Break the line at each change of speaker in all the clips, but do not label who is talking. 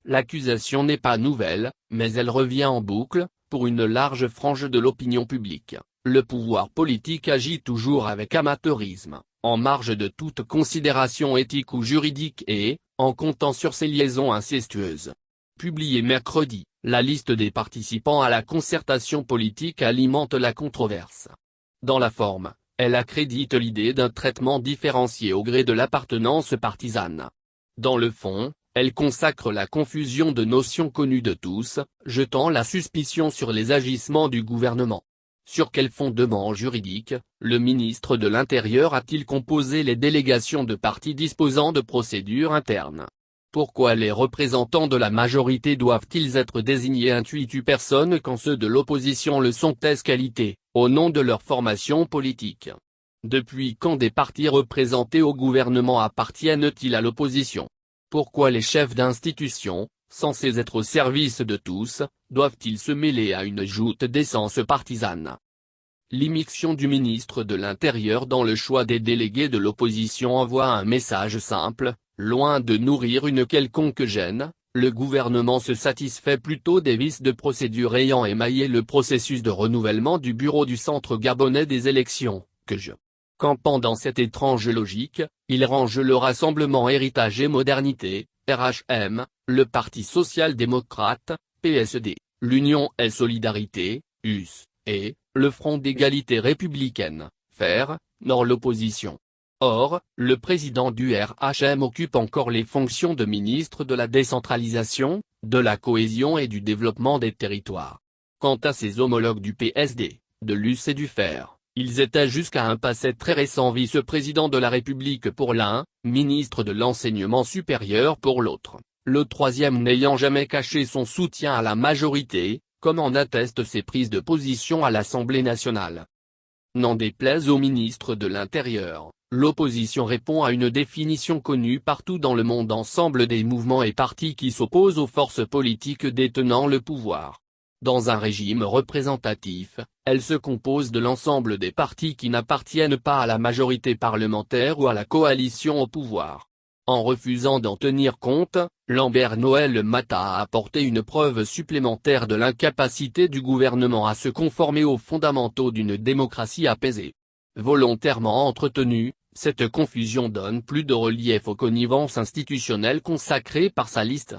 L'accusation n'est pas nouvelle, mais elle revient en boucle, pour une large frange de l'opinion publique. Le pouvoir politique agit toujours avec amateurisme, en marge de toute considération éthique ou juridique et, en comptant sur ses liaisons incestueuses. Publiée mercredi, la liste des participants à la concertation politique alimente la controverse. Dans la forme, elle accrédite l'idée d'un traitement différencié au gré de l'appartenance partisane. Dans le fond, elle consacre la confusion de notions connues de tous, jetant la suspicion sur les agissements du gouvernement. Sur quel fondement juridique, le ministre de l'Intérieur a-t-il composé les délégations de partis disposant de procédures internes? Pourquoi les représentants de la majorité doivent-ils être désignés intuitu personne quand ceux de l'opposition le sont qualité, au nom de leur formation politique? Depuis quand des partis représentés au gouvernement appartiennent-ils à l'opposition? Pourquoi les chefs d'institution, censés être au service de tous, doivent-ils se mêler à une joute d'essence partisane? L'immixtion du ministre de l'Intérieur dans le choix des délégués de l'opposition envoie un message simple: loin de nourrir une quelconque gêne, le gouvernement se satisfait plutôt des vices de procédure ayant émaillé le processus de renouvellement du bureau du Centre gabonais des élections, Campant dans cette étrange logique, il range le Rassemblement Héritage et Modernité, RHM, le Parti social-démocrate, PSD, l'Union et Solidarité, US, et le Front d'égalité républicaine, FR, dans l'opposition. Or, le président du RHM occupe encore les fonctions de ministre de la décentralisation, de la cohésion et du développement des territoires. Quant à ses homologues du PSD, de l'US et du FR, ils étaient jusqu'à un passé très récent vice-président de la République pour l'un, ministre de l'enseignement supérieur pour l'autre, le troisième n'ayant jamais caché son soutien à la majorité, comme en attestent ses prises de position à l'Assemblée nationale. N'en déplaise au ministre de l'Intérieur, l'opposition répond à une définition connue partout dans le monde: ensemble des mouvements et partis qui s'opposent aux forces politiques détenant le pouvoir. Dans un régime représentatif, elle se compose de l'ensemble des partis qui n'appartiennent pas à la majorité parlementaire ou à la coalition au pouvoir. En refusant d'en tenir compte, Lambert Noël Matta a apporté une preuve supplémentaire de l'incapacité du gouvernement à se conformer aux fondamentaux d'une démocratie apaisée. Volontairement entretenue, cette confusion donne plus de relief aux connivences institutionnelles consacrées par sa liste.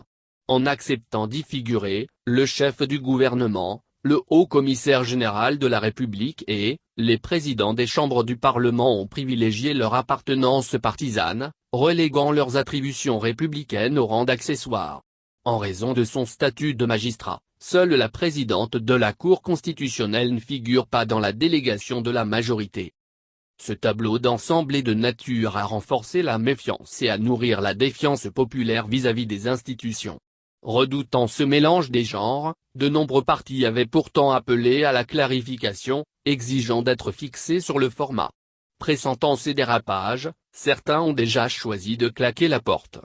En acceptant d'y figurer, le chef du gouvernement, le haut-commissaire général de la République et les présidents des chambres du Parlement ont privilégié leur appartenance partisane, reléguant leurs attributions républicaines au rang d'accessoires. En raison de son statut de magistrat, seule la présidente de la Cour constitutionnelle ne figure pas dans la délégation de la majorité. Ce tableau d'ensemble est de nature à renforcer la méfiance et à nourrir la défiance populaire vis-à-vis des institutions. Redoutant ce mélange des genres, de nombreux partis avaient pourtant appelé à la clarification, exigeant d'être fixés sur le format. Pressentant ces dérapages, certains ont déjà choisi de claquer la porte.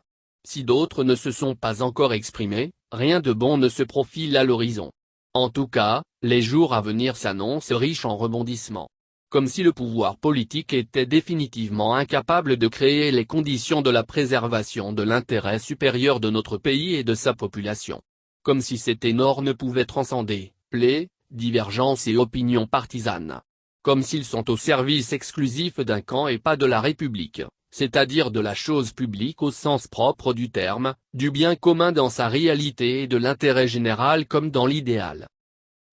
Si d'autres ne se sont pas encore exprimés, rien de bon ne se profile à l'horizon. En tout cas, les jours à venir s'annoncent riches en rebondissements. Comme si le pouvoir politique était définitivement incapable de créer les conditions de la préservation de l'intérêt supérieur de notre pays et de sa population. Comme si cet énor ne pouvait transcender plaies, divergences et opinions partisanes. Comme s'ils sont au service exclusif d'un camp et pas de la République, c'est-à-dire de la chose publique au sens propre du terme, du bien commun dans sa réalité et de l'intérêt général comme dans l'idéal.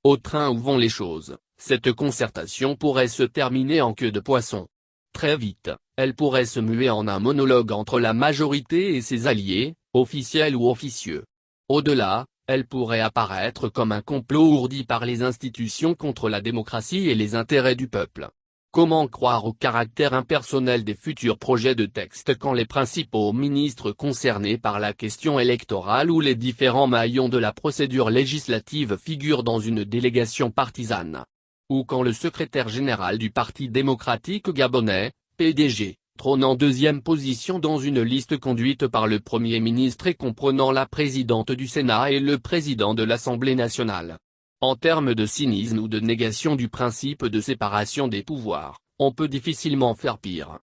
Au train où vont les choses, cette concertation pourrait se terminer en queue de poisson. Très vite, elle pourrait se muer en un monologue entre la majorité et ses alliés, officiels ou officieux. Au-delà, elle pourrait apparaître comme un complot ourdi par les institutions contre la démocratie et les intérêts du peuple. Comment croire au caractère impersonnel des futurs projets de texte quand les principaux ministres concernés par la question électorale ou les différents maillons de la procédure législative figurent dans une délégation partisane? Ou quand le secrétaire général du Parti démocratique gabonais, PDG, trône en deuxième position dans une liste conduite par le Premier ministre et comprenant la présidente du Sénat et le président de l'Assemblée nationale. En termes de cynisme ou de négation du principe de séparation des pouvoirs, on peut difficilement faire pire.